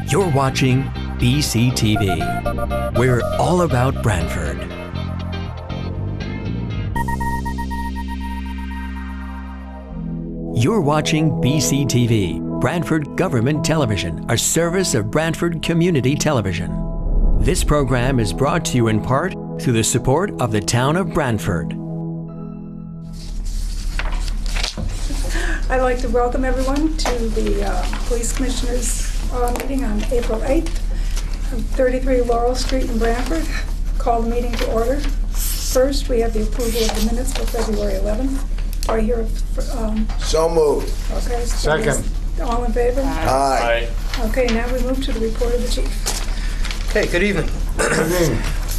You're watching BCTV. We're all about Brantford. You're watching BCTV, Brantford Government Television, a service of Brantford Community Television. This program is brought to you in part through the support of the town of Brantford. I'd like to welcome everyone to the Police Commissioners meeting on April 8th, 33 Laurel Street in Brantford. Call the meeting to order. First, we have the approval of the minutes for February 11th. Do I hear? So moved. Okay. Second. All in favor? Aye. Okay, now we move to the report of the chief. Okay, good evening.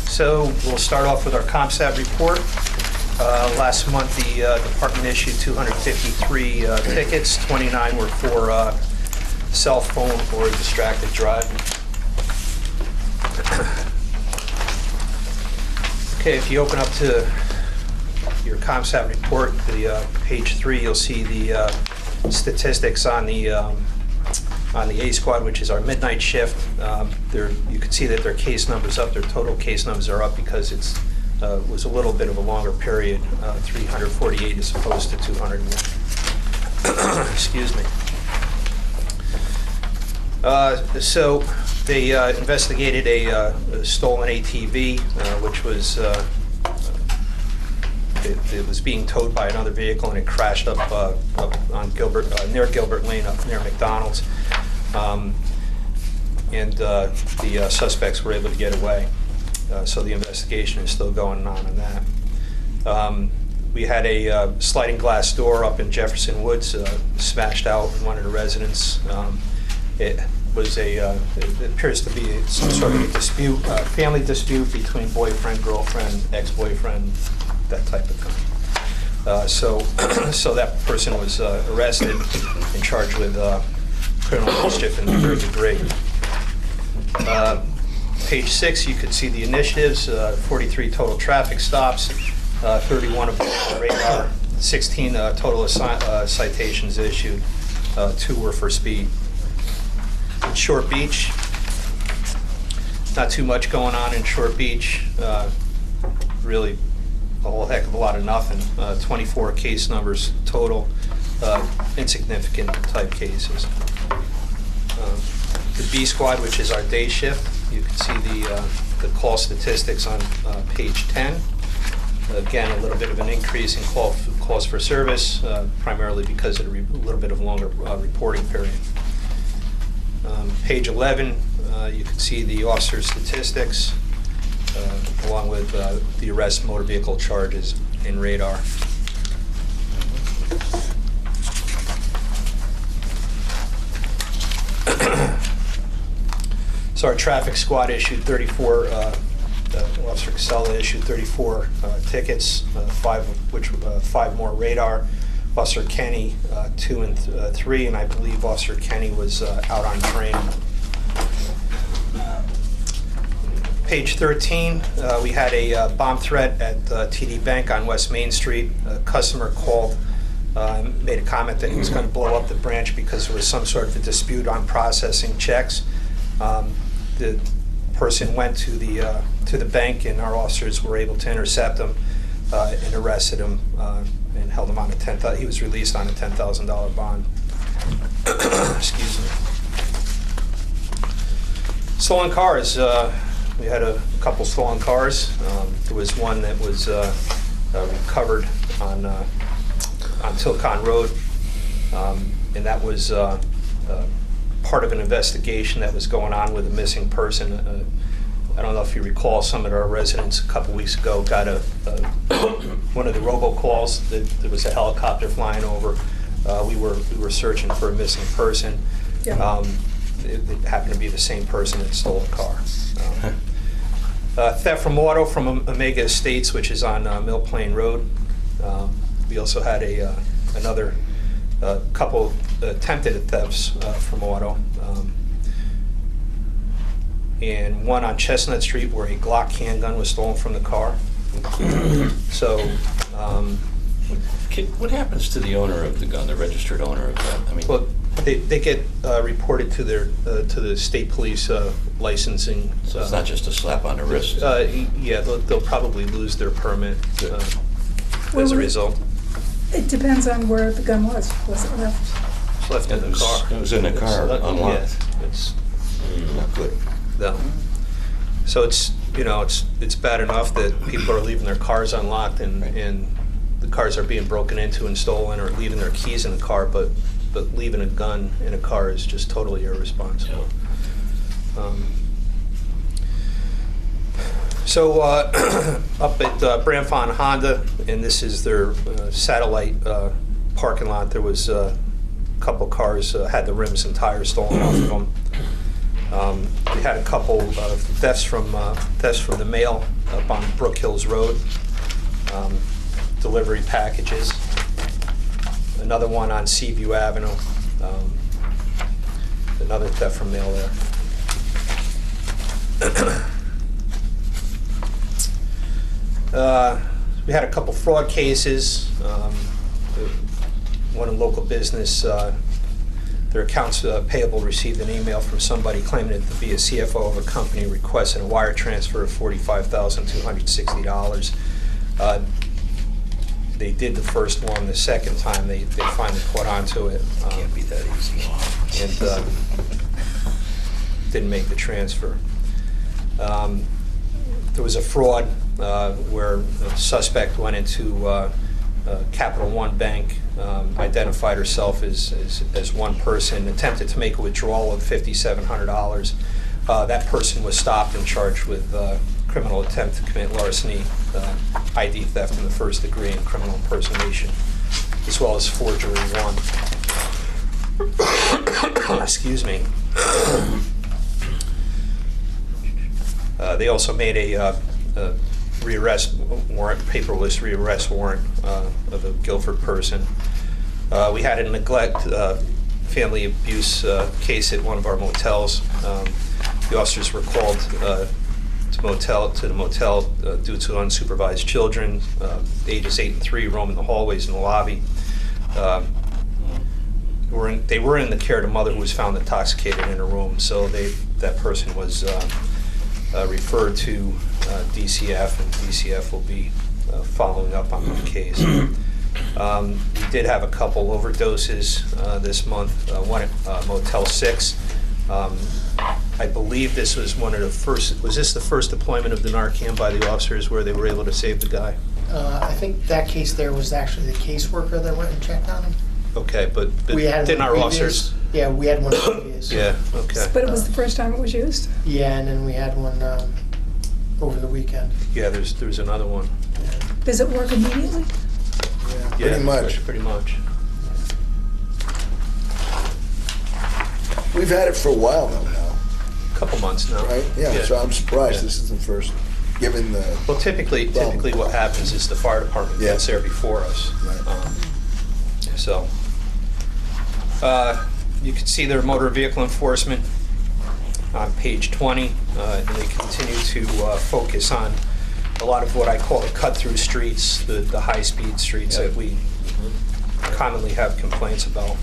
So we'll start off with our CompStat report. Last month, the department issued 253 tickets. 29 were for cell phone or distracted driving. Okay, if you open up to your CompStat report, the page 3, you'll see the statistics on the A squad, which is our midnight shift. You can see that their case numbers up. Their total case numbers are up because it's was a little bit of a longer period, 348 as opposed to 201. Excuse me. So they investigated a stolen ATV, which was it was being towed by another vehicle, and it crashed up on Gilbert, near Gilbert Lane, up near McDonald's, and the suspects were able to get away. So the investigation is still going on that. We had a sliding glass door up in Jefferson Woods smashed out in one of the residents. It appears to be some sort of a dispute, family dispute between boyfriend, girlfriend, ex-boyfriend, that type of thing. So that person was arrested and charged with criminal mischief in the third degree. Page 6, you could see the initiatives, 43 total traffic stops, 31 of them were radar, 16 total citations issued, 2 were for speed. In Short Beach, not too much going on in Short Beach, really a whole heck of a lot of nothing. 24 case numbers total, insignificant type cases. The B squad, which is our day shift, you can see the call statistics on page 10. Again, a little bit of an increase in calls for service, primarily because of a little bit of longer reporting period. Page 11, you can see the officer statistics, along with the arrest, motor vehicle charges, and radar. So our traffic squad issued 34, Officer Casella issued 34 tickets, 5 more radar. Officer Kenny, 2 and 3, and I believe Officer Kenny was out on training. Page 13, we had a bomb threat at TD Bank on West Main Street. A customer called, made a comment that he was going to blow up the branch because there was some sort of a dispute on processing checks. The person went to the bank, and our officers were able to intercept him and arrested him and held him on he was released on a $10,000 bond. Excuse me. Stolen cars. We had a couple stolen cars. There was one that was recovered on Tilcon Road, and that was part of an investigation that was going on with a missing person. I don't know if you recall, some of our residents a couple weeks ago got one of the robocalls that there was a helicopter flying over. We were searching for a missing person. Yeah. It happened to be the same person that stole the car. Theft from auto from Omega Estates, which is on Mill Plain Road. We also had another couple attempted thefts from auto. And one on Chestnut Street where a Glock handgun was stolen from the car. So, What happens to the owner of the gun, the registered owner of that? I mean, well, They get reported to the state police licensing. So it's not just a slap on the wrist? Yeah, they'll probably lose their permit as a result. It depends on where the gun was. Was it left? It's left in the car. It was in the car, unlocked. Yeah, it's Not good. no. So it's bad enough that people are leaving their cars unlocked and the cars are being broken into and stolen, or leaving their keys in the car, but leaving a gun in a car is just totally irresponsible. So up at Branfon Honda, and this is their satellite parking lot, there was a couple cars had the rims and tires stolen off of them. We had a couple thefts from the mail up on Brook Hills Road, delivery packages. Another one on Seaview Avenue, another theft from mail there. We had a couple fraud cases. One in local business, their accounts payable received an email from somebody claiming it to be a CFO of a company requesting a wire transfer of $45,260. They did the first one. The second time, they finally caught on to it. Can't be that easy. And didn't make the transfer. There was a fraud where a suspect went into Capital One Bank, identified herself as one person, attempted to make a withdrawal of $5,700. That person was stopped and charged with criminal attempt to commit larceny, ID theft in the first degree, and criminal impersonation, as well as forgery 1. Excuse me. They also made a rearrest warrant, paperless rearrest warrant of a Guilford person. We had a neglect, family abuse case at one of our motels. The officers were called to the motel due to unsupervised children, ages 8 and 3, roaming the hallways and the lobby. They were in the care of the mother, who was found intoxicated in her room. So that person was referred to DCF, and DCF will be following up on the case. We did have a couple overdoses this month. One at Motel 6. I believe this was one of the first. Was this the first deployment of the Narcan by the officers where they were able to save the guy? I think that case there was actually the caseworker that went and checked on him. Okay, but We had didn't our previous- officers? Yeah, we had one previous. Yeah. Okay. But it was the first time it was used? Yeah, and then we had one over the weekend. Yeah. There's another one. Does it work immediately? Yeah, pretty much. Pretty much. We've had it for a while now, Couple months now. right? Yeah, so I'm surprised Yeah. this isn't first, given the, Well, typically what happens is the fire department Yeah. gets there before us. Right. So, you can see their motor vehicle enforcement on page 20. And they continue to focus on a lot of what I call the cut-through streets, the high-speed streets that we commonly have complaints about.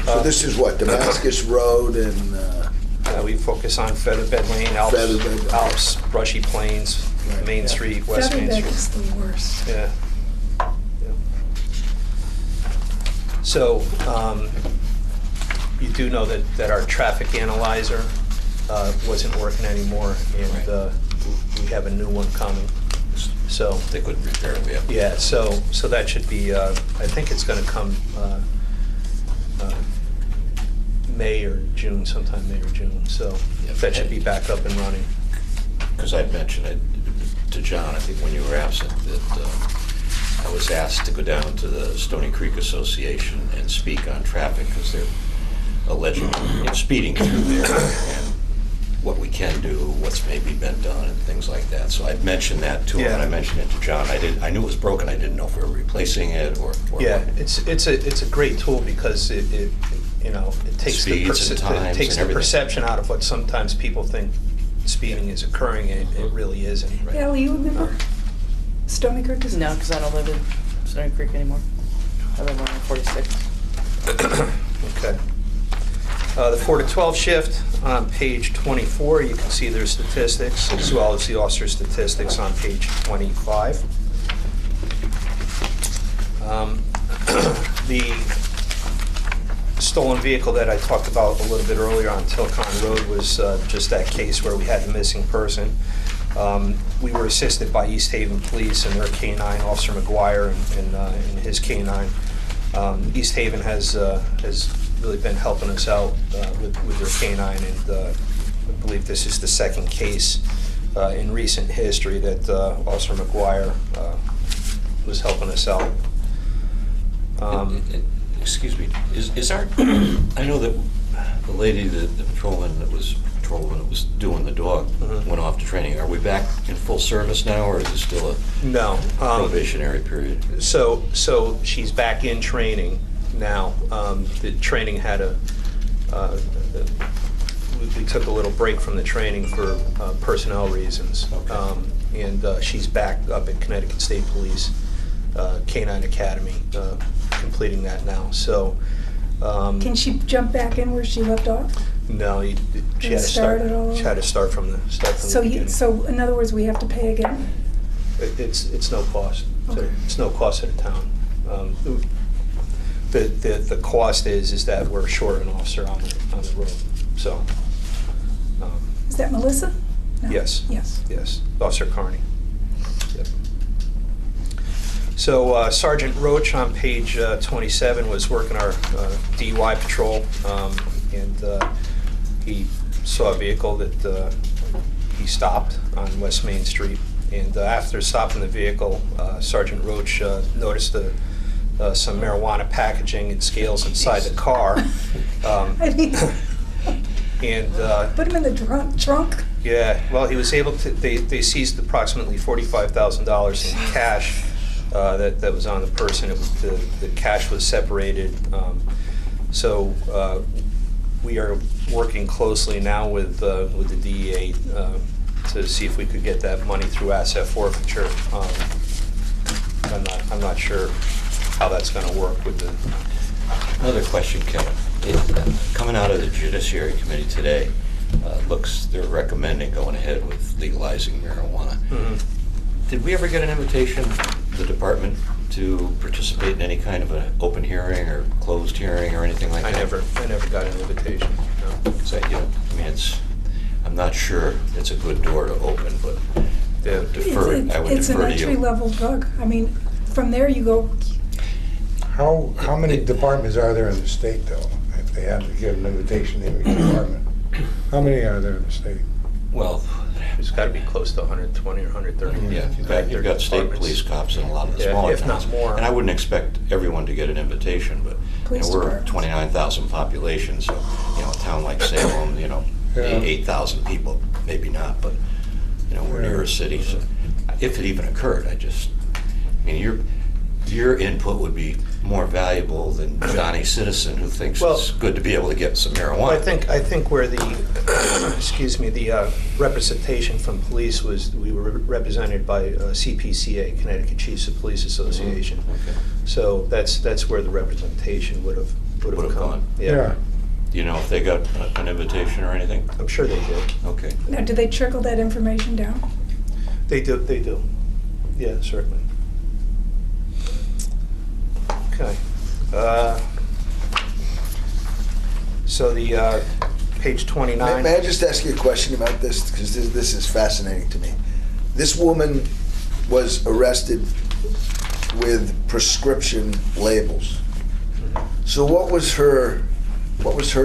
so this is what, Damascus Road and, We focus on Featherbed Lane, Featherbed. Alps, Brushy Plains, Right. Main Street, West Main Featherbed Street. is the worst. Yeah. Yeah. So, you do know that our traffic analyzer wasn't working anymore, and we have a new one coming. So, They couldn't repair it, yeah. yeah, so that should be, I think it's gonna come May or June, sometime May or June, so Yeah. that should be back up and running. Because I'd mentioned it to John, I think when you were absent, that I was asked to go down to the Stony Creek Association and speak on traffic, because they're allegedly speeding through there, and what we can do, what's maybe been done, and things like that. So I'd mentioned that to him, and I Yeah. mentioned it to John. I knew it was broken, I didn't know if we were replacing it or Yeah, what. it's a great tool because it takes Speeds and times takes and the everything. perception out of what sometimes people think speeding is occurring, and it really isn't. Al, you remember Stony Creek? is- No, because I don't live in Stony Creek anymore. I live on 46. Okay. The 4 to 12 shift on page 24, you can see their statistics as well as the officer statistics on page 25. The stolen vehicle that I talked about a little bit earlier on Tilcon Road was just that case where we had the missing person. We were assisted by East Haven Police and their K-9, Officer McGuire and his K-9. East Haven has really been helping us out with their K-9, and I believe this is the second case in recent history that Officer McGuire was helping us out. Excuse me, is our, I know that the lady, the patrolman that was doing the dog went off to training. Are we back in full service now, or is it still a No. probationary period? So she's back in training now. The training had we took a little break from the training for personnel reasons. Okay. And she's back up at Connecticut State Police K-9 Academy, completing that now. So. Can she jump back in where she left off? No, she had to start start. it all She had to start from the beginning. So in other words, we have to pay again? It's no cost. Okay. It's no cost to the town. The cost is that we're short an officer on the road. So Is that Melissa? No. Yes. Yes. yes, Officer Carney. Yep. So Sergeant Roach on page 27 was working our DUI patrol, and he saw a vehicle that he stopped on West Main Street. And after stopping the vehicle, Sergeant Roach noticed some marijuana packaging and scales inside the car. I mean, And put him in the trunk? yeah, well, he was able to. They seized approximately $45,000 in cash that was on the person. The cash was separated. So we are working closely now with the DEA to see if we could get that money through asset forfeiture. I'm not sure how that's going to work with the. Another question, Kevin. Coming out of the Judiciary Committee today, they're recommending going ahead with legalizing marijuana. Mhm. Did we ever get an invitation, the department, to participate in any kind of an open hearing or closed hearing or anything like I that? never got an invitation. No. So, I mean, I'm not sure it's a good door to open, but I would defer to you. It's an entry-level drug. I mean, from there you go, How many departments are there in the state, though? If they had to give an invitation to every department, how many are there in the state? Well, It's got to be close to 120 or 130. yeah, in fact, you've got state police cops in a lot of the Yeah, smaller if not towns. more. And I wouldn't expect everyone to get an invitation, but Police we're departments. 29,000 population, so a town like Salem, Yeah. 8,000 people, maybe not, but we're near a city. So if it even occurred, your input would be more valuable than Johnny Citizen, who thinks Well- it's good to be able to get some marijuana. Well, I think where the the representation from police was, we were represented by CPCA, Connecticut Chiefs of Police Association. Okay. So that's where the representation would have Would've come. gone. Yeah, Do you know if they got an invitation or anything? I'm sure they did. Okay. now, do they trickle that information down? They do. Yeah, certainly. Okay. So the page 29. May I just ask you a question about this? Because this is fascinating to me. This woman was arrested with prescription labels. So what was her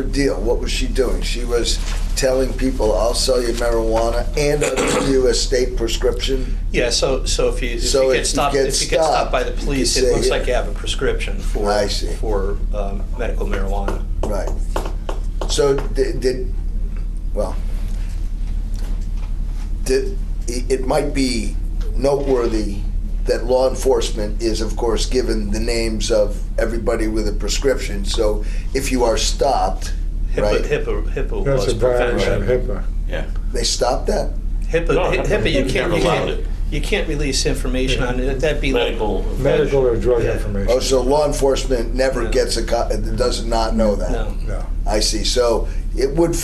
deal? What was she doing? She was telling people, "I'll sell you marijuana and I'll give you a state prescription." Yeah, so if you get stopped by the police, you could it looks say, like you have a prescription for I see. medical marijuana. Right. So it might be noteworthy that law enforcement is, of course, given the names of everybody with a prescription. So if you are stopped, right? HIPAA That's was a violation of prevention. HIPAA. Yeah. They stopped that? HIPAA, you Never allowed can't. it. You can't release information on it. That'd be like Medical or drug Yeah. information. Oh, so law enforcement never No. gets does not know that? no. No. I see. So it would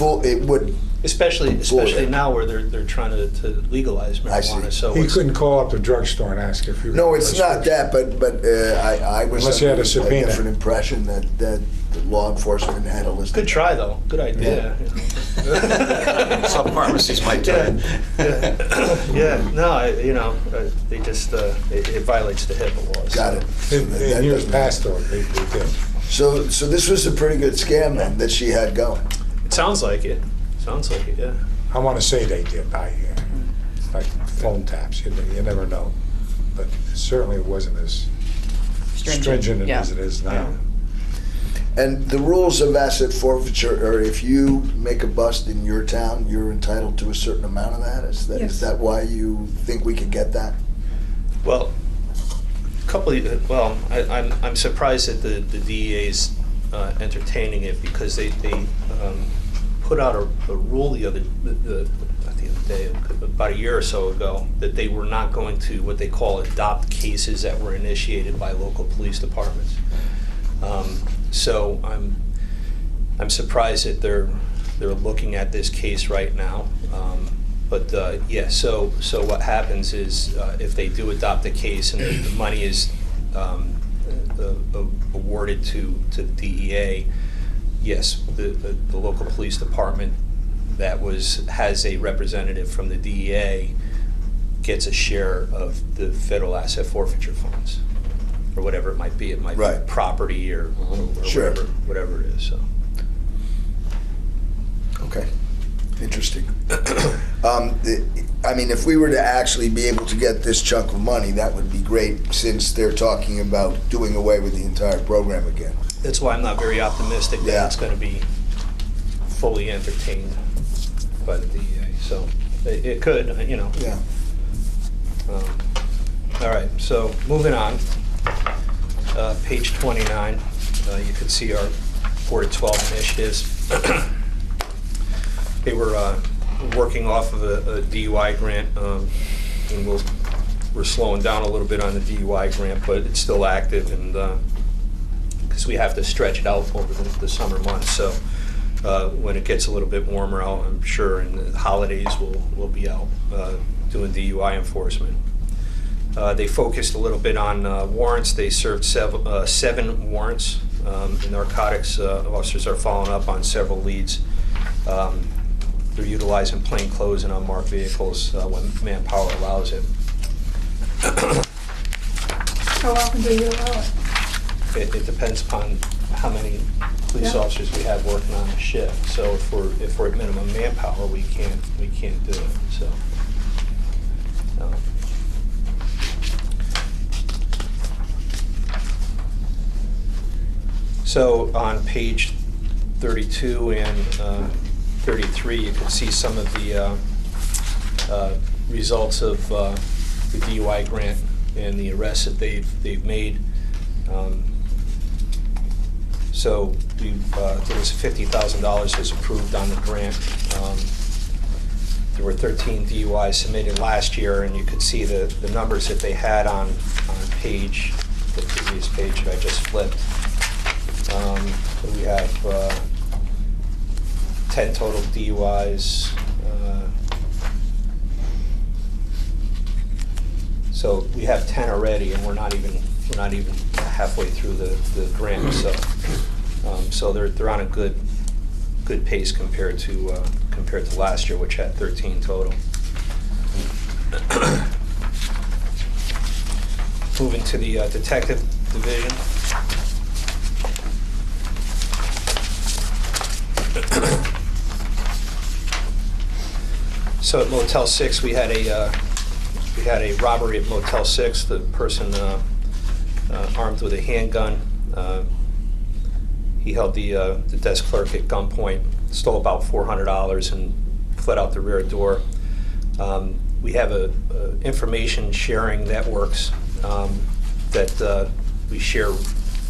Especially Bullshit. now where they're trying to legalize I see. marijuana. So He it's- couldn't call up the drugstore and ask if you. no, it's not that, but I was Unless you had a under subpoena. different impression that the law enforcement had a list. good try though. Good idea. Some pharmacies might do Yeah, it. yeah. No, they just it violates the HIPAA laws. Got it. In years past, though, they did. So this was a pretty good scam then that she had going. It sounds like it. Sounds like it. Yeah. I want to say they did. It's like phone taps. You never know. But certainly it wasn't as stringent yeah. as it is now. And the rules of asset forfeiture are if you make a bust in your town, you're entitled to a certain amount of that? Is Yes. that why you think we could get that? Well, I'm surprised that the DEA is entertaining it because they put out a rule not the other day, about a year or so ago, that they were not going to what they call adopt cases that were initiated by local police departments. So I'm surprised that they're looking at this case right now. So what happens is if they do adopt a case and the money is awarded to the DEA, yes, the local police department that has a representative from the DEA gets a share of the federal asset forfeiture funds, or whatever it might be. It might Right. be property or Sure. whatever it is. So. Okay, interesting. I mean, if we were to actually be able to get this chunk of money, that would be great, since they're talking about doing away with the entire program again. That's why I'm not very optimistic that Yeah. it's going to be fully entertained by the DEA. So it could, Yeah. All right, so moving on. Page 29, you can see our 4 to 12 initiatives. They were working off of a DUI grant, and we're slowing down a little bit on the DUI grant, but it's still active, and because we have to stretch it out over the summer months. So when it gets a little bit warmer out, I'm sure, and the holidays, we'll be out doing DUI enforcement. They focused a little bit on warrants. They served 7 warrants. The narcotics officers are following up on several leads. They're utilizing plain clothes and unmarked vehicles when manpower allows it. How often do you allow it? It depends upon how many police Yeah. officers we have working on a shift. So if we're at minimum manpower, we can't do it. So. So on page 32 and 33, you can see some of the results of the DUI grant and the arrests that they've made. So there was $50,000 was approved on the grant. There were 13 DUIs submitted last year, and you could see the numbers that they had on the previous page that I just flipped. So we have 10 total DUIs. So we have 10 already, and we're not even halfway through the grant. So they're on a good pace compared to last year, which had 13 total. Moving to the detective division. So at Motel 6, we had a robbery at Motel 6. The person armed with a handgun. He held the desk clerk at gunpoint, stole about $400, and fled out the rear door. We have a information sharing networks that we share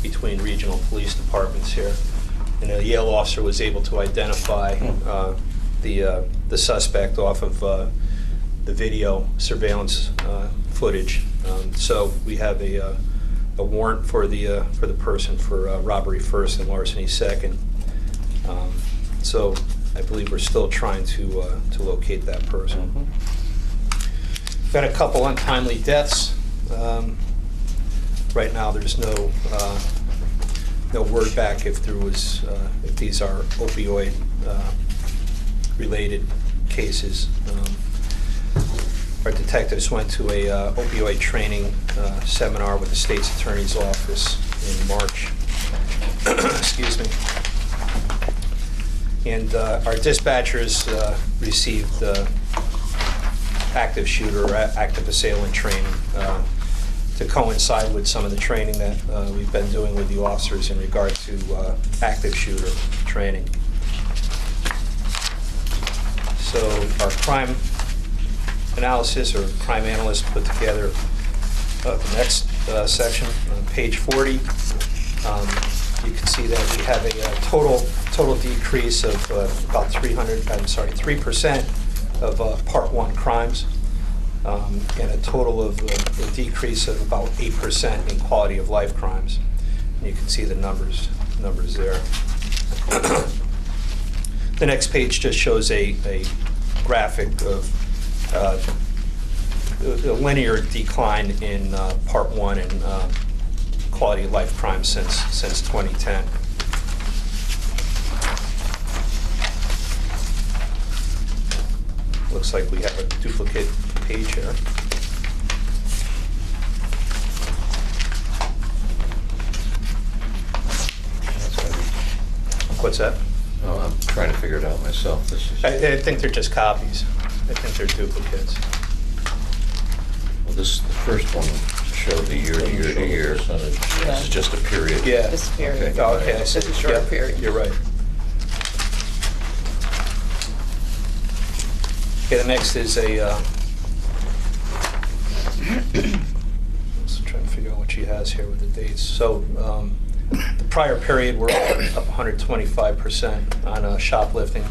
between regional police departments here. And a Yale officer was able to identify the suspect off of the video surveillance footage. So we have a warrant for the person for robbery first and larceny second. So I believe we're still trying to locate that person. Got a couple untimely deaths. Right now, there's no word back if these are opioid related cases. Our detectives went to a opioid training seminar with the state's attorney's office in March. Excuse me. And our dispatchers received active shooter or active assailant training to coincide with some of the training that we've been doing with the officers in regard to active shooter training. So our crime analysis or crime analyst put together the next section on page 40. You can see that we have a total decrease of about 3% of Part 1 crimes, and a total of a decrease of about 8% in quality of life crimes. And you can see the numbers there. The next page just shows a graphic of a linear decline in Part 1 and quality of life crime since 2010. Looks like we have a duplicate page here. What's that? Oh, I'm trying to figure it out myself. This is, I think they're just copies. I think they're duplicates. well, the first one showed the year to year to year. This is just a period. Yeah. This period. Oh, okay, I see. This is short Yeah, period. You're right. Okay, the next is a, let's try to figure out what she has here with the dates. So, the prior period, we're up 125% on shoplifting.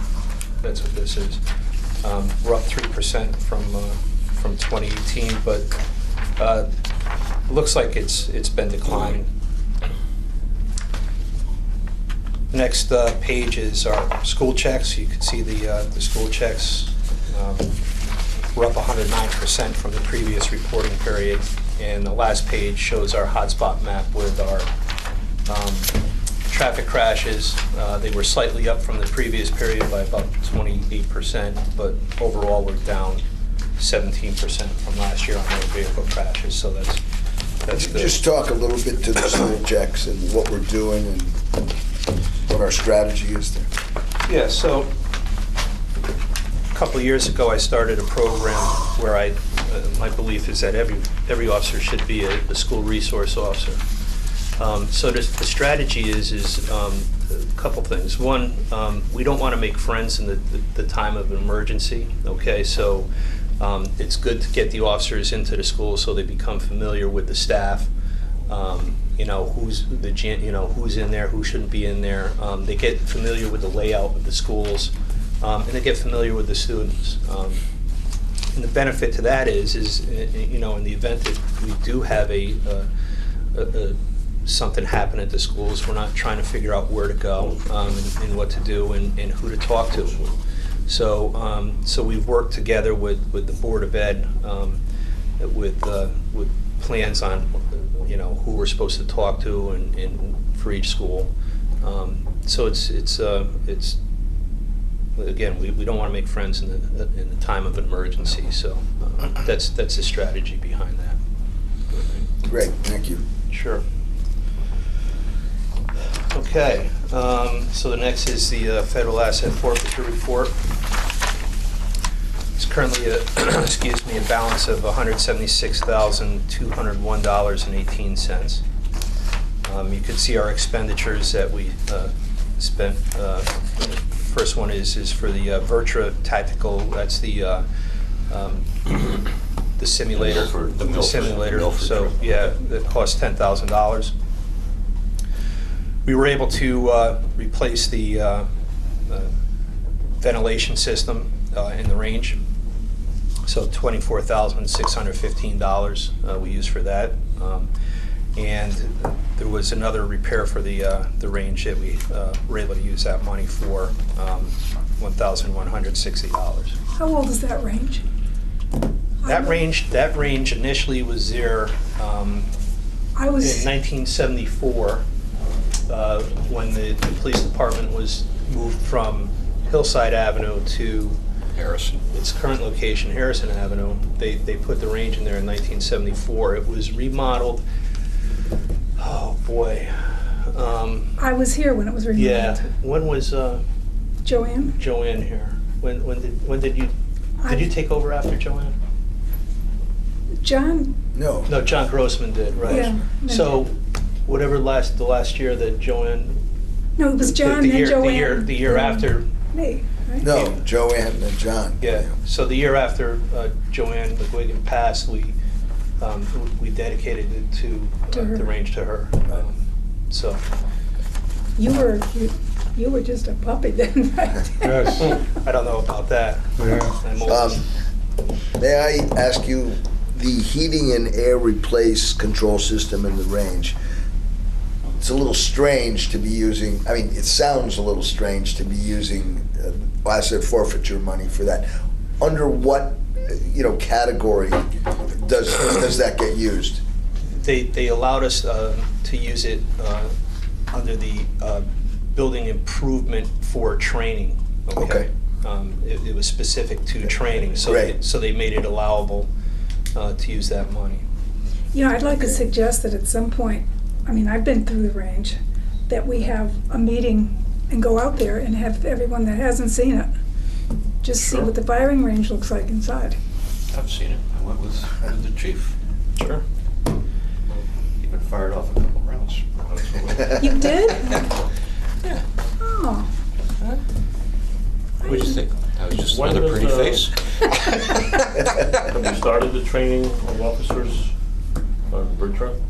That's what this is. We're up 3% from 2018, but it looks like it's been declining. Next page is our school checks. You can see the school checks. We're up 109% from the previous reporting period. And the last page shows our hotspot map with our traffic crashes. They were slightly up from the previous period by about 28%, but overall we're down 17% from last year on motor vehicle crashes. So that's good. Just talk a little bit to the school checks and what we're doing and what our strategy is there. Yeah, so a couple of years ago, I started a program where my belief is that every officer should be a school resource officer. So the strategy is a couple things. One, we don't want to make friends in the time of an emergency. Okay, so it's good to get the officers into the school so they become familiar with the staff. Who's in there, who shouldn't be in there. They get familiar with the layout of the schools, and they get familiar with the students. And the benefit to that is in the event that we do have something happen at the schools, we're not trying to figure out where to go and what to do and who to talk to. So we've worked together with the Board of Ed with plans on who we're supposed to talk to and for each school. So it's again, we don't want to make friends in the time of an emergency. So that's the strategy behind that. Great, thank you. Sure. Okay, so the next is the federal asset forfeiture report. It's currently a balance of $176,201.18. You can see our expenditures that we spent. First one is for the Vertra Tactical. That's the simulator. The simulator. Milford So trip. yeah, it cost $10,000. We were able to replace the ventilation system in the range. So $24,615 we used for that. And there was another repair for the range that we were able to use that money for, $1,160. How old is that range? That range initially was there I in was, 1974, when the police department was moved from Hillside Avenue to Harrison. its current location, Harrison Avenue. They put the range in there in 1974. It was remodeled, oh boy. I was here when it was remodeled. Yeah, when was Joanne? Joanne here? When did you take over after Joanne? John, No. No, John Grossman did, right? Yeah. So, whatever the last year that Joanne. no, it was John, the then year, Joanne. The year then after. Me, right? No, Joanne and John. Yeah. So the year after Joanne McGuigan passed, we dedicated it to her. the range to her. So. You were just a puppy then, right? Yes, I don't know about that. yeah. I'm old. May I ask you, the heating and air replace control system in the range, it's a little strange to be using, I mean, it sounds a little strange to be using asset forfeiture money for that. Under what, category does that get used? They allowed us to use it under the building improvement for training. Okay. It was specific to training, so Great. they made it allowable to use that money. I'd like to suggest that at some point, I've been through the range, that we have a meeting and go out there and have everyone that hasn't seen it just see Sure. what the firing range looks like inside. I've seen it. I went with the chief. Sure. Even fired off a couple rounds. You did? Yeah. Oh. What do you think? I was just When another does, pretty face. Have you started the training of officers on bridge run?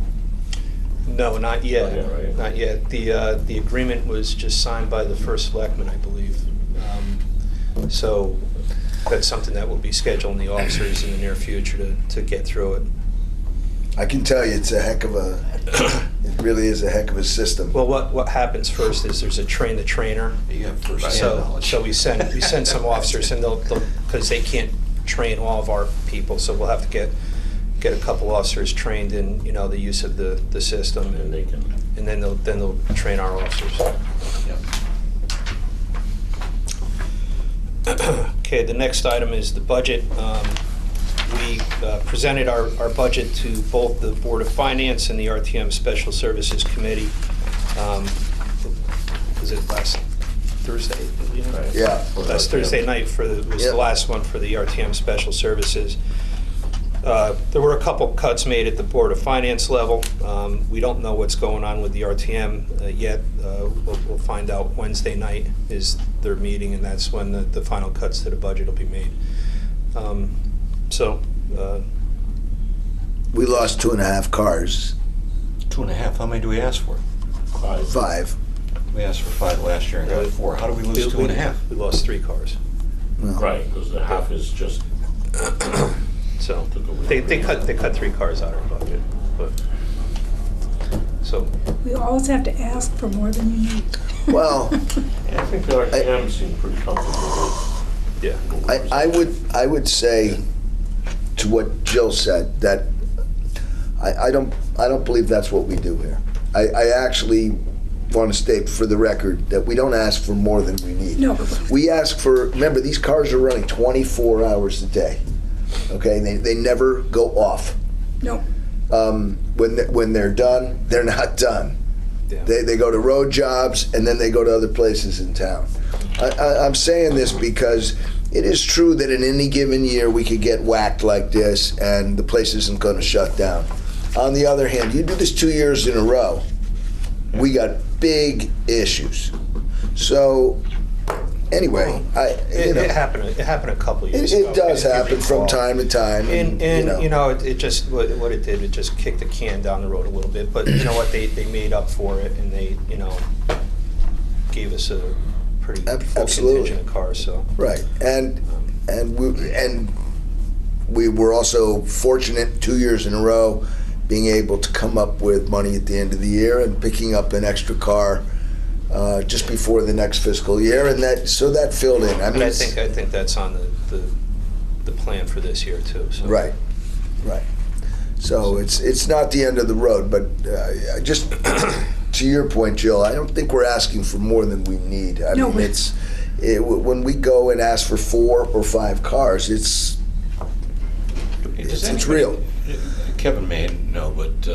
No, not yet. Not yet, right? Not yet. The agreement was just signed by the first selectman, I believe. So that's something that will be scheduled in the officers in the near future to get through it. I can tell you, it really is a heck of a system. Well, what happens first is there's a trainer. You have first-hand So knowledge. we send some officers, and they'll because they can't train all of our people, so we'll have to get a couple officers trained in the use of the system, And they can, and then they'll train our officers. Yep. Okay, the next item is the budget. We presented our budget to both the Board of Finance and the RTM Special Services Committee. Was it last Thursday? right. Yeah. Last Thursday night was Yep. the last one for the RTM Special Services. There were a couple cuts made at the Board of Finance level. We don't know what's going on with the RTM yet. We'll find out Wednesday night is their meeting, and that's when the final cuts to the budget will be made. We lost 2.5 cars, 2.5. How many do we ask for? 5. We asked for 5 last year and got 4. How do we lose 2.5? We lost 3 cars. Well, Right, because the half is just, So they cut 3 cars out of our budget. But so We always have to ask for more than you need. Well, I think the RTM seemed pretty comfortable with. yeah. I would say to what Jill said, that I don't believe that's what we do here. I actually want to state for the record that we don't ask for more than we need. No. We ask for, remember, these cars are running 24 hours a day. Okay, they never go off. No. When they're done, they're not done. Yeah. They go to road jobs, and then they go to other places in town. I'm saying this because it is true that in any given year we could get whacked like this and the place isn't going to shut down. On the other hand, you do this 2 years in a row, we got big issues. So anyway, It happened a couple of years ago. it does if you happen from recall. time to time. And it just what it did, it just kicked the can down the road a little bit. But you know what, they made up for it, and they gave us a pretty full Absolutely. contingent of cars. So Right, and we were also fortunate 2 years in a row being able to come up with money at the end of the year and picking up an extra car just before the next fiscal year, and that filled in. And I think that's on the plan for this year too. So. Right. So it's not the end of the road, but just to your point, Jill, I don't think we're asking for more than we need. I No, mean, when we go and ask for 4 or 5 cars, it's real. Kevin may know, but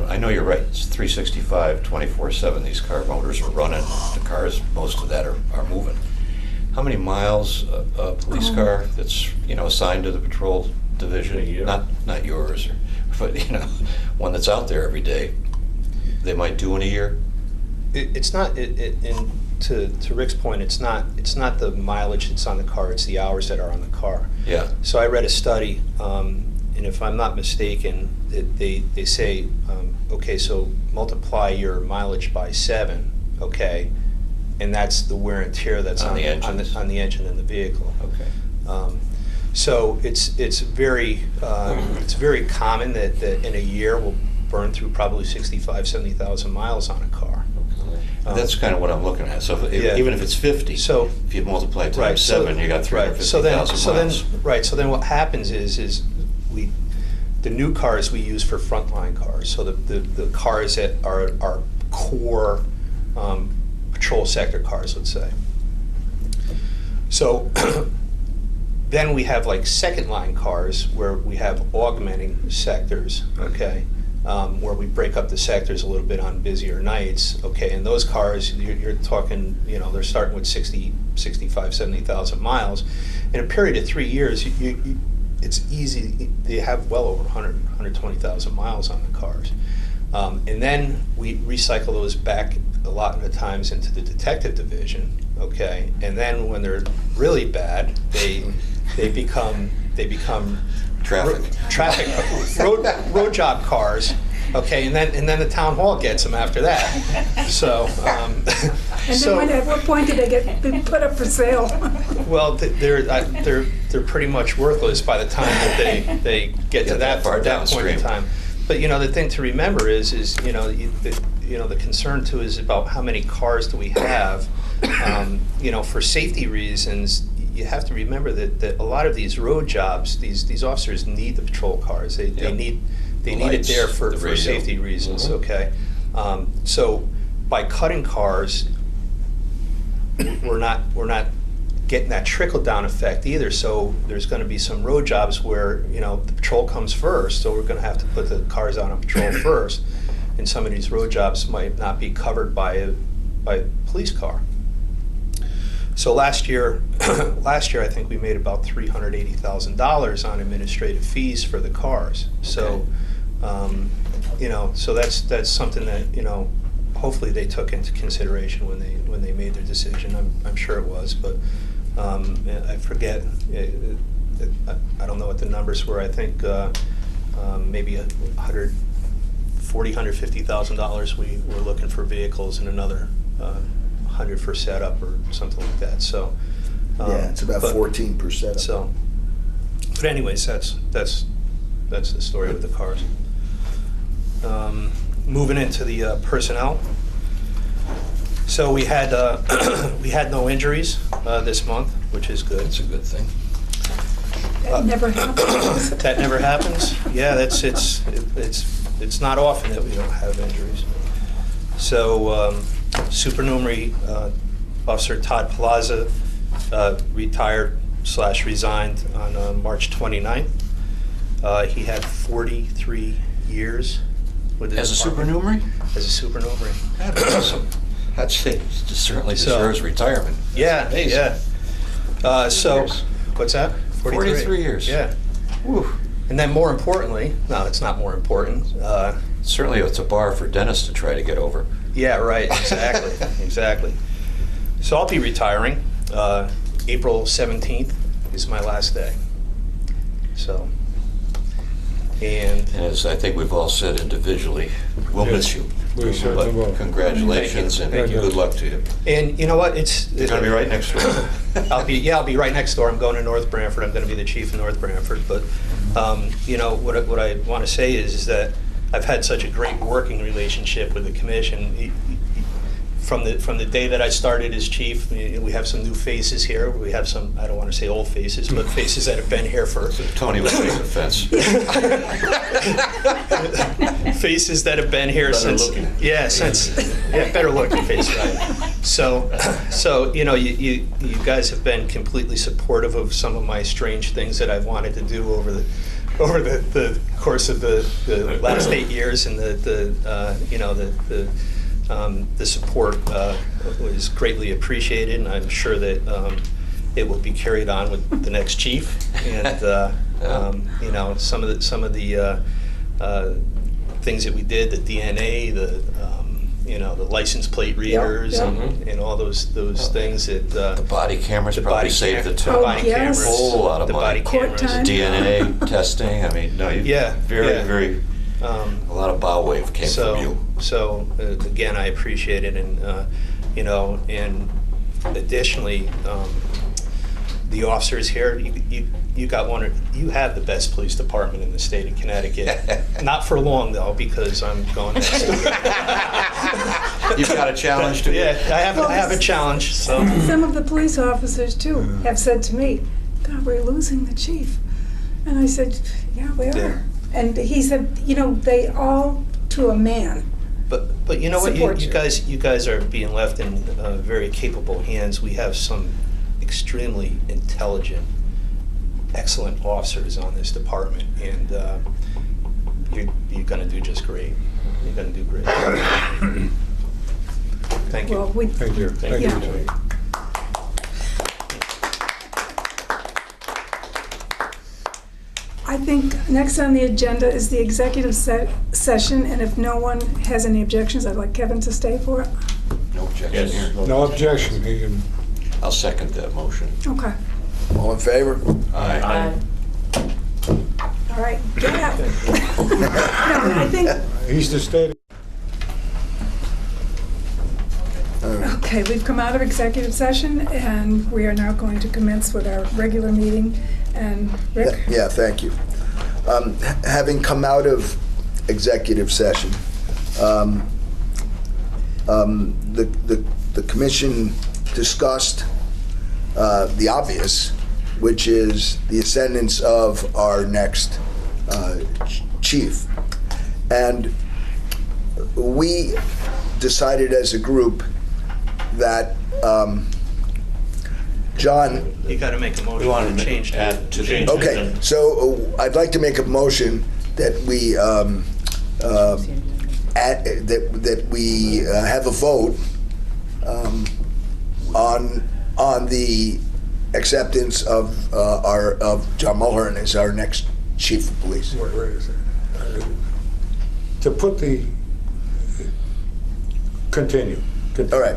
I know you're right. It's 365, 24/7. These car motors are running. The cars, most of that are moving. How many miles a police car that's assigned to the patrol division? A year. Not yours, but one that's out there every day. They might do in a year. It's not. And to Rick's point, it's not the mileage that's on the car. It's the hours that are on the car. Yeah. So I read a study, and if I'm not mistaken, they say, okay, so multiply your mileage by 7, okay, and that's the wear and tear that's On on the engines. on the engine in the vehicle. Okay. So it's very common that in a year we'll burn through probably 70,000 miles on a car. That's kind of what I'm looking at. So Yeah. even if it's 50, So if you multiply times right, 7, you got 350,000 miles. So then what happens is the new cars we use for frontline cars. So the cars that are our core patrol sector cars, let's say. So then we have like second line cars where we have augmenting sectors, okay, where we break up the sectors a little bit on busier nights, okay, and those cars, you're talking, they're starting with 65, 70,000 miles. In a period of 3 years, it's easy, they have well over 120,000 miles on the cars. And then we recycle those back a lot of the times into the detective division, okay, and then when they're really bad, they become road job cars, okay, and then the town hall gets them after that. So, And then at what point do they get put up for sale? well, they're pretty much worthless by the time that they get to that far point in downstream. time. But the thing to remember is the concern too is about how many cars do we have. For safety reasons, you have to remember that a lot of these road jobs, these officers need the patrol cars. They need it lights, there for the radio. safety reasons. Mhm. Okay, so by cutting cars, we're not getting that trickle down effect either. So there's going to be some road jobs where the patrol comes first, so we're going to have to put the cars out on patrol first, and some of these road jobs might not be covered by a police car. So last year I think we made about $380,000 on administrative fees for the cars. So, so that's something that hopefully they took into consideration when they made their decision. I'm sure it was, but I forget. I don't know what the numbers were. I think maybe $150,000 we were looking for vehicles and another 100 for setup or something like that. So It's about 14%. So, but anyways, that's the story with the cars. Moving into the personnel. So we had no injuries this month, which is good. That's a good thing. That never happens. That never happens. Yeah, it's not often that we don't have injuries. So supernumerary Officer Todd Plaza retired / resigned on March 29th. He had 43 years with the As a department. supernumerary? As a supernumerary. That's awesome. That certainly So- deserves retirement. That's Yeah, amazing. yeah. So, Years. what's that? 43 years. Yeah. Whew. And then more importantly, no, it's not more important. Certainly it's a bar for Dennis to try to get over. Yeah, right, exactly, exactly. So I'll be retiring. April 17th is my last day. So And As I think we've all said individually, we'll miss you. We certainly will. But congratulations and Thank you. good luck to you. you know what? You're going to be right next door. I'll be right next door. I'm going to North Branford. I'm going to be the chief of North Branford. But you know what I want to say is that I've had such a great working relationship with the commission. From the day that I started as chief, we have some new faces here. We have some, I don't want to say old faces, but faces that have been here for Tony will take offense. faces that have been here since better looking face, right? So you know, you guys have been completely supportive of some of my strange things that I've wanted to do over the course of the last 8 years, and the support was greatly appreciated, and I'm sure that it will be carried on with the next chief. And you know, some of the things that we did, the DNA, you know, the license plate readers, and all those things that The body cameras probably saved the town. Oh, body yes. cameras, A whole lot of the money. body Court cameras. time. DNA testing, I mean, no, very, a lot of bow wave came from you. So again, I appreciate it, and you know, and additionally, the officers here, you have the best police department in the state of Connecticut. Not for long though, because I'm going next door. You've got a challenge to Yeah, I have a challenge. So Some of the police officers too have said to me, God, we're losing the chief. And I said, yeah, we are. Yeah. And he said, you know, they all, to a man. But you know what, Support you you. guys are being left in very capable hands. We have some extremely intelligent, excellent officers on this department, and you're going to do just great. You're going to do great. Thank you. Well, we, Thank you. Thank you, Yeah. Chief. I think next on the agenda is the executive session, and if no one has any objections, I'd like Kevin to stay for it. No objection Yes. here. No objection. He can- I'll second that motion. Okay, All in favor? Aye. all right, get out. No, I think, He's the state. okay, we've come out of executive session, and we are now going to commence with our regular meeting. And Rick? Yeah, thank you. Having come out of executive session, the commission discussed the obvious, which is the ascendance of our next chief. And we decided as a group that John. You got to make a We motion wanted to change add that. to the. Okay, so I'd like to make a motion that we that we have a vote on the acceptance of John Mulhern as our next chief of police. Where is it? To put the, continue. All right.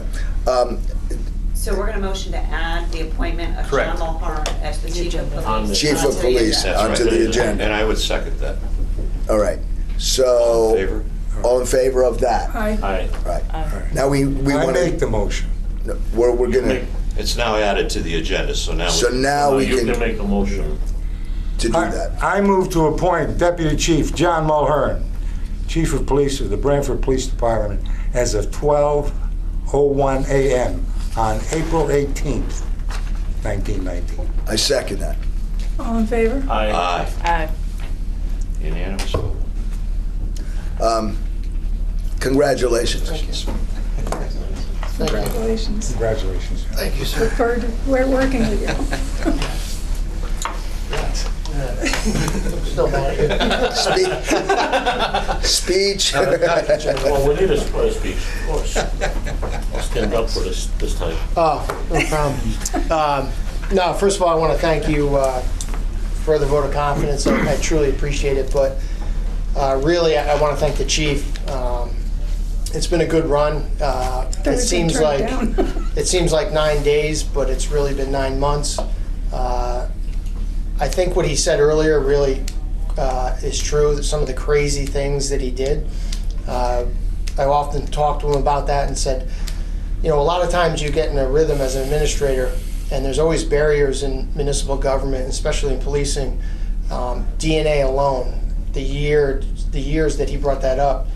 So we're going to motion to add the appointment of Correct. John Mulhern as the chief of On police. the- Chief of onto the police. agenda. Onto the agenda. And I would second that. All right. All So. in favor? All in favor of that? Aye. Aye. Right. Now we I want make to, the motion. we're gonna, Make- It's now added to the agenda, so now. so now we You can can, make a motion. to do that. I move to appoint Deputy Chief John Mulhern, Chief of Police of the Branford Police Department, as of 12:01 a.m. on April 18th, 1919. I second that. All in favor? Aye. Aye. Unanimous vote. Congratulations. Congratulations. Congratulations. Thank you, sir. Look forward to working with you. Still mad at you. Speech. Well, we need a speech, of course. I'll stand up for this time. Oh, no problem. No, first of all, I want to thank you for the vote of confidence. I truly appreciate it, but really, I want to thank the chief. It's been a good run. It seems like it seems like 9 days, but it's really been 9 months. I think what he said earlier really is true, that some of the crazy things that he did. I often talked to him about that and said, you know, a lot of times you get in a rhythm as an administrator, and there's always barriers in municipal government, especially in policing. DNA alone, the years that he brought that up,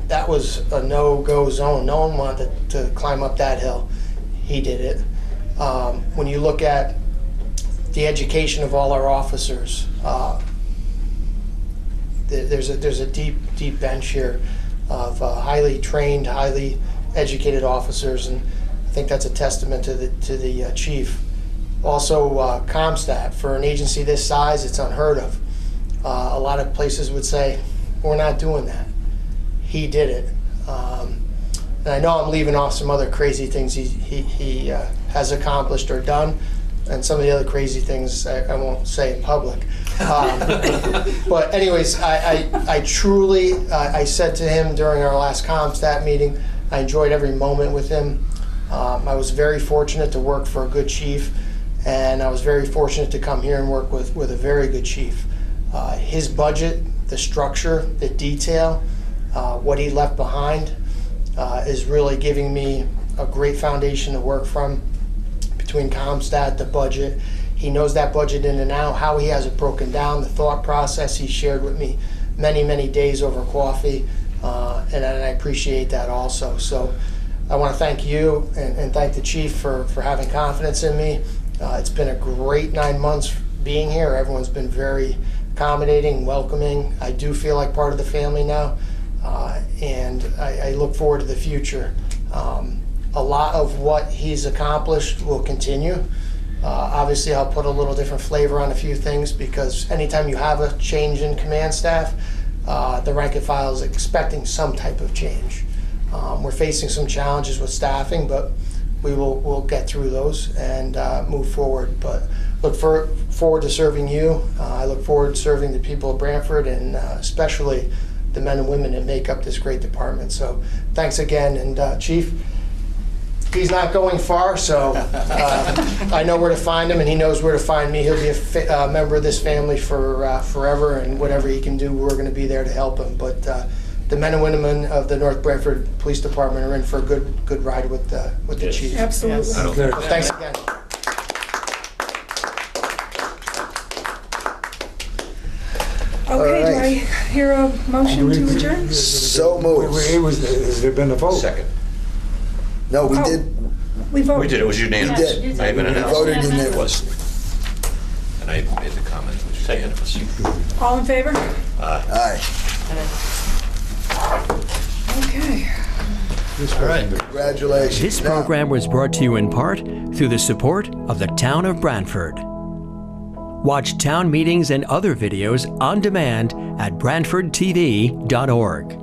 that was a no-go zone. No one wanted to climb up that hill. He did it. When you look at the education of all our officers, there's a deep bench here of highly trained, highly educated officers, and I think that's a testament to the chief. Also, CompStat, for an agency this size, it's unheard of. A lot of places would say, we're not doing that. He did it. And I know I'm leaving off some other crazy things he has accomplished or done, and some of the other crazy things I won't say in public. But anyways, I truly, I said to him during our last CompStat meeting, I enjoyed every moment with him. I was very fortunate to work for a good chief, and I was very fortunate to come here and work with a very good chief. His budget, the structure, the detail, what he left behind is really giving me a great foundation to work from. Between CompStat, the budget, he knows that budget in and out, how he has it broken down, the thought process he shared with me many days over coffee, and I appreciate that also. So I want to thank you and thank the chief for having confidence in me. It's been a great 9 months being here. Everyone's been very accommodating, welcoming. I do feel like part of the family now, and I look forward to the future. A lot of what he's accomplished will continue. Obviously, I'll put a little different flavor on a few things, because anytime you have a change in command staff, the rank and file is expecting some type of change. We're facing some challenges with staffing, but we'll get through those and move forward. But look forward to serving you. I look forward to serving the people of Brantford, and especially the men and women that make up this great department. So thanks again, and Chief, he's not going far, so I know where to find him, and he knows where to find me. He'll be a member of this family for forever, and whatever he can do, we're going to be there to help him. But the men and women of the North Brantford Police Department are in for a good ride with the Yes. chief. Absolutely. So thanks again. Okay, do I hear a motion to adjourn? So moved. Has there been a vote? Second. No, we Oh. did. We voted. We did, it was unanimous. We did. I haven't We announced. voted It unanimously. was. And I made the comment, it was unanimous. All in favor? Aye. Okay. All right. Congratulations. This Now- program was brought to you in part through the support of the Town of Brantford. Watch town meetings and other videos on demand at BrantfordTV.org.